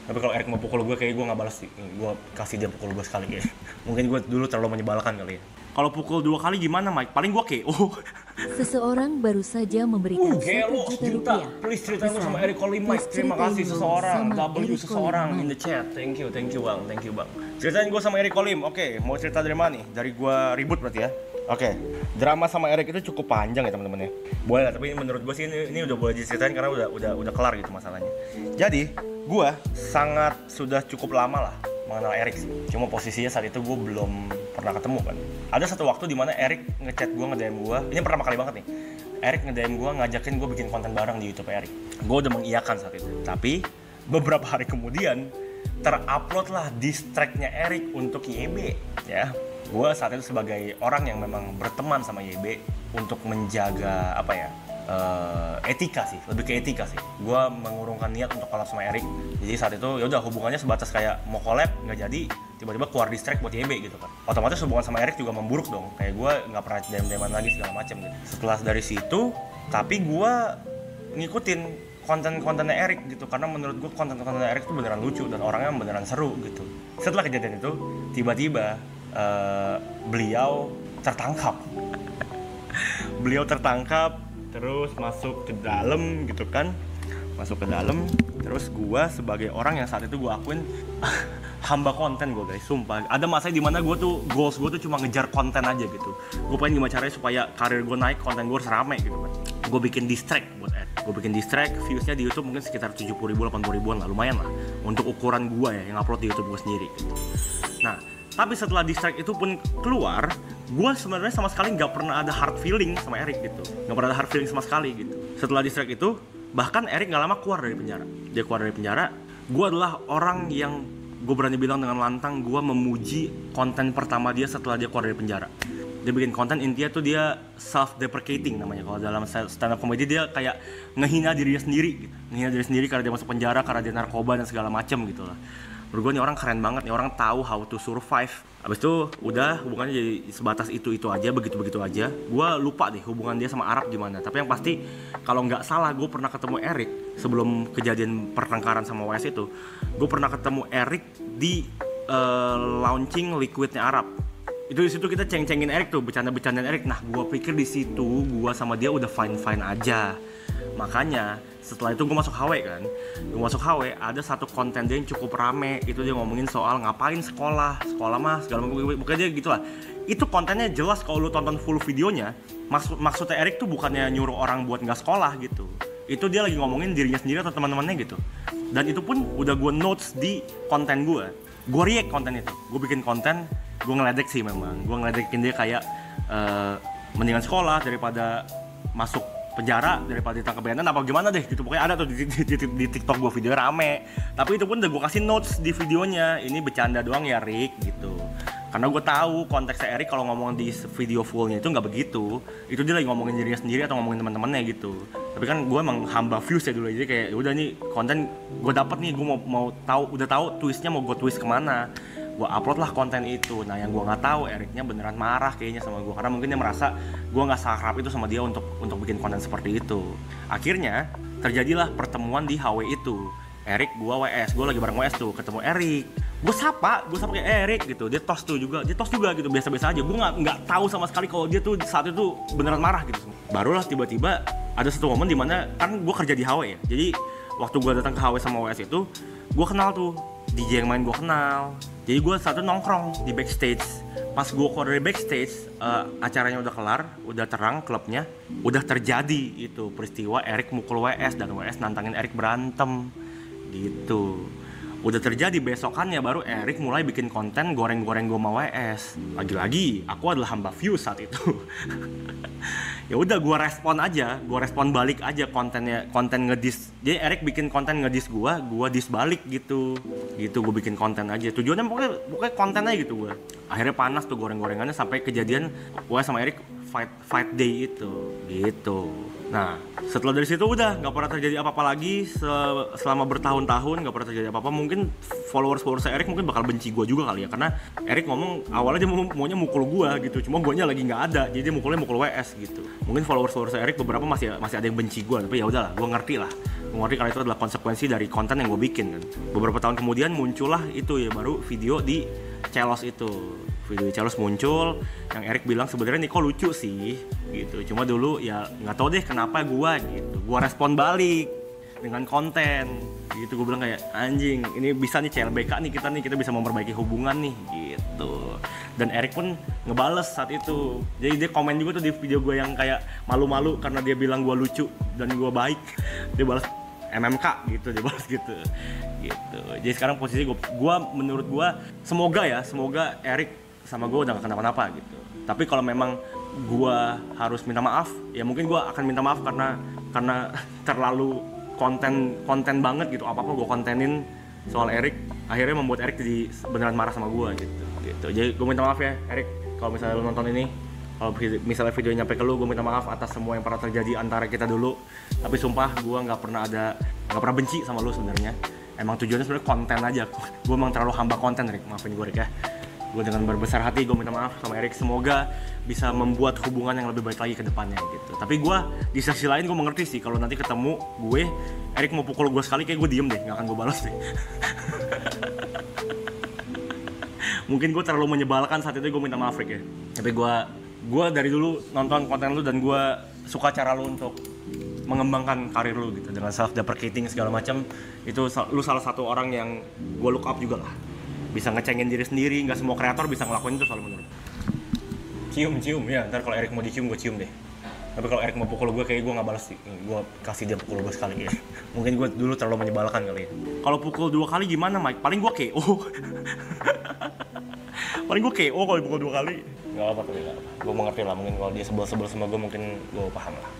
Tapi kalau Erik mau pukul gue, kayak gue nggak balas sih. Gue kasih dia pukul gue sekali ya. Mungkin gue dulu terlalu menyebalkan kali ya. Kalau pukul 2 kali gimana, Mike? Paling gue KO. Seseorang baru saja memberikan 1 Gelo, juta juta. rupiah. Please ceritain lu sama Pesan, Erik Colim, Mike. please Terima ceritain kasih lu seseorang. sama W Erik seseorang Colim, in the chat. Thank you bang, thank you bang. Ceritain gue sama Erik Colim. Oke, mau cerita dari mana nih? Dari gue ribut berarti ya. Oke, drama sama Erik itu cukup panjang ya teman-teman ya. Boleh lah, tapi menurut gue sih ini udah boleh diceritain karena udah kelar gitu masalahnya. Jadi, gue sangat sudah cukup lama lah mengenal Erik sih. Cuma posisinya saat itu gue belum pernah ketemu kan. Ada satu waktu di mana Erik ngechat gue, nge-DM gue. Ini pertama kali banget nih. Erik nge-DM gue ngajakin gue bikin konten bareng di YouTube Erik. Gue udah mengiyakan saat itu. Tapi beberapa hari kemudian terupload lah diss track-nya Erik untuk YB ya. Gue saat itu sebagai orang yang memang berteman sama YB untuk menjaga apa ya, etika sih, lebih ke etika sih. Gue mengurungkan niat untuk collab sama Erik. Jadi saat itu ya udah hubungannya sebatas kayak mau collab nggak jadi, tiba-tiba keluar diss track buat YB gitu kan. Otomatis hubungan sama Erik juga memburuk dong. Kayak gue nggak pernah DM-DMan lagi segala macam gitu. Setelah dari situ, tapi gue ngikutin konten-kontennya Erik gitu, karena menurut gue konten-kontennya Erik tuh beneran lucu dan orangnya beneran seru gitu. Setelah kejadian itu, tiba-tiba beliau tertangkap. Beliau tertangkap, terus masuk ke dalam gitu kan, masuk ke dalam. Terus gue sebagai orang yang saat itu gue akuin hamba konten gue guys, sumpah. Ada masa di mana gue tuh goals gue tuh cuma ngejar konten aja gitu. Gue pengen gimana caranya supaya karir gue naik, konten gue harus rame gitu kan. Gue bikin diss track buat Ed. Gue bikin diss track, viewsnya di YouTube mungkin sekitar 70 ribu, 80 ribuan lah, lumayan lah untuk ukuran gue ya yang upload di YouTube gue sendiri gitu. Nah, tapi setelah diss track itu pun keluar, gue sebenarnya sama sekali nggak pernah ada hard feeling sama Erik gitu, nggak pernah ada hard feeling sama sekali gitu. Setelah diss track itu, bahkan Erik nggak lama keluar dari penjara. Dia keluar dari penjara, gue adalah orang yang gue berani bilang dengan lantang, gue memuji konten pertama dia setelah dia keluar dari penjara. Dia bikin konten, intinya tuh dia self-deprecating namanya. Kalau dalam stand up comedy dia kayak ngehina dirinya sendiri gitu. Ngehina diri sendiri karena dia masuk penjara, karena dia narkoba dan segala macem gitu lah. Menurut gue nih orang keren banget, nih orang tahu how to survive. Abis itu udah hubungannya jadi sebatas itu aja, begitu aja. Gue lupa deh hubungan dia sama Arab gimana. Tapi yang pasti kalau nggak salah gue pernah ketemu Erik sebelum kejadian pertengkaran sama WS itu. Gue pernah ketemu Erik di launching liquidnya Arab. Itu di situ kita ceng-cengin Erik tuh, bercanda-bercandaan Erik. Nah, gue pikir di situ gue sama dia udah fine-fine aja. Makanya setelah itu gue masuk HW kan. Gue masuk HW, ada satu konten dia yang cukup rame. Itu dia ngomongin soal ngapain sekolah mah segala macam. Bukannya dia gitu lah. Itu kontennya jelas kalau lu tonton full videonya. Maksudnya Erik tuh bukannya nyuruh orang buat nggak sekolah gitu. Itu dia lagi ngomongin dirinya sendiri atau teman-temannya gitu. Dan itu pun udah gue notes di konten gue. Gue react konten itu. Gue bikin konten, gue ngeledek sih memang. Gue ngeledekin dia kayak mendingan sekolah daripada masuk penjara, daripada ditangkap BNN apa gimana deh gitu. Pokoknya ada tuh di TikTok gue video rame. Tapi itu pun udah gue kasih notes di videonya. Ini bercanda doang ya Rick gitu. Karena gue tahu konteksnya Erik kalau ngomong di video fullnya itu nggak begitu. Itu dia lagi ngomongin dirinya sendiri atau ngomongin teman-temannya gitu. Tapi kan gue emang hamba views ya dulu, jadi kayak udah nih konten gue dapet nih, gue mau tahu, udah tahu twistnya mau gue twist kemana. Gue upload lah konten itu. Nah yang gue nggak tahu Eriknya beneran marah kayaknya sama gue karena mungkin dia merasa gue nggak seakrab itu sama dia untuk bikin konten seperti itu. Akhirnya terjadilah pertemuan di HW itu. Erik, gue WS, gue lagi bareng WS tuh, ketemu Erik. Gue sapa kayak Erik gitu. Dia tos juga gitu, biasa-biasa aja. Gue nggak tahu sama sekali kalau dia tuh saat itu beneran marah gitu. Barulah tiba-tiba ada satu momen dimana kan gue kerja di HW ya. Jadi waktu gue datang ke HW sama WS itu, gue kenal tuh DJ yang main, gue kenal. Jadi gue saat itu nongkrong di backstage. Pas gue keluar dari backstage, acaranya udah kelar, udah terang klubnya, udah terjadi itu peristiwa Erik mukul WS dan WS nantangin Erik berantem gitu. Udah terjadi, besokannya baru Erik mulai bikin konten goreng-goreng gue sama WS. Lagi-lagi aku adalah hamba views saat itu. Ya udah gue respon balik aja konten ngedis. Jadi Erik bikin konten ngedis gue dis balik gitu gue bikin konten aja. Tujuannya pokoknya konten aja gitu gue. Akhirnya panas tuh goreng-gorengannya sampai kejadian gue sama Erik fight day itu gitu. Nah setelah dari situ udah nggak pernah terjadi apa-apa lagi selama bertahun-tahun, nggak pernah terjadi apa-apa. Mungkin followers Erik mungkin bakal benci gue juga kali ya, karena Erik ngomong awalnya dia maunya mukul gue gitu, cuma guanya lagi nggak ada, jadi dia mukul WS gitu. Mungkin followers Erik beberapa masih ada yang benci gue, tapi ya udahlah, gue ngerti karena itu adalah konsekuensi dari konten yang gue bikin kan. Beberapa tahun kemudian muncullah itu ya, baru video di Celos itu. Video Celos muncul yang Erik bilang sebenarnya Niko lucu sih gitu, cuma dulu ya nggak tahu deh kenapa gua respon balik dengan konten gitu. Gue bilang kayak anjing, ini bisa nih CLBK nih kita bisa memperbaiki hubungan nih gitu. Dan Erik pun ngebales saat itu, jadi dia komen juga tuh di video gue yang kayak malu-malu karena dia bilang gue lucu dan gue baik, dia balas MMK gitu, dia balas gitu. Jadi sekarang posisi gue menurut gue semoga Erik sama gue udah gak kenapa-napa gitu. Tapi kalau memang gue harus minta maaf, ya mungkin gue akan minta maaf karena terlalu konten banget gitu. Apa-apa gue kontenin soal Erik, akhirnya membuat Erik jadi beneran marah sama gue gitu. Jadi gue minta maaf ya Erik, kalau misalnya lu nonton ini, kalau misalnya video nyampe ke lu, gue minta maaf atas semua yang pernah terjadi antara kita dulu. Tapi sumpah gue nggak pernah benci sama lu sebenarnya. Emang tujuannya sebenarnya konten aja. Gue emang terlalu hamba konten, Erik, maafin gue Erik ya. Gue dengan berbesar hati gue minta maaf sama Erik, semoga bisa membuat hubungan yang lebih baik lagi ke depannya gitu. Tapi gue di sisi lain gue mengerti sih, kalau nanti ketemu gue, Erik mau pukul gue sekali, kayak gue diem deh, gak akan gue balas deh. Mungkin gue terlalu menyebalkan saat itu, gue minta maaf Erik ya. Tapi gue dari dulu nonton konten lu dan gue suka cara lu untuk mengembangkan karir lu gitu, dengan self deprecating segala macam. Itu lu salah satu orang yang gue look up juga lah. Bisa ngecengin diri sendiri, nggak semua kreator bisa ngelakuin itu soalnya menurut. Cium ya, ntar kalau Erik mau dicium gue cium deh. Tapi kalau Erik mau pukul gue, kayak gue nggak balas sih, gue kasih dia pukul gue sekali ya. Mungkin gue dulu terlalu menyebalkan kali ya. Kalau pukul 2 kali gimana Mike? Paling gue KO. Paling gue KO kalau pukul 2 kali. Nggak apa tapi nggak apa. Gue mengerti lah, mungkin kalau dia sebel sama gue mungkin gue paham lah.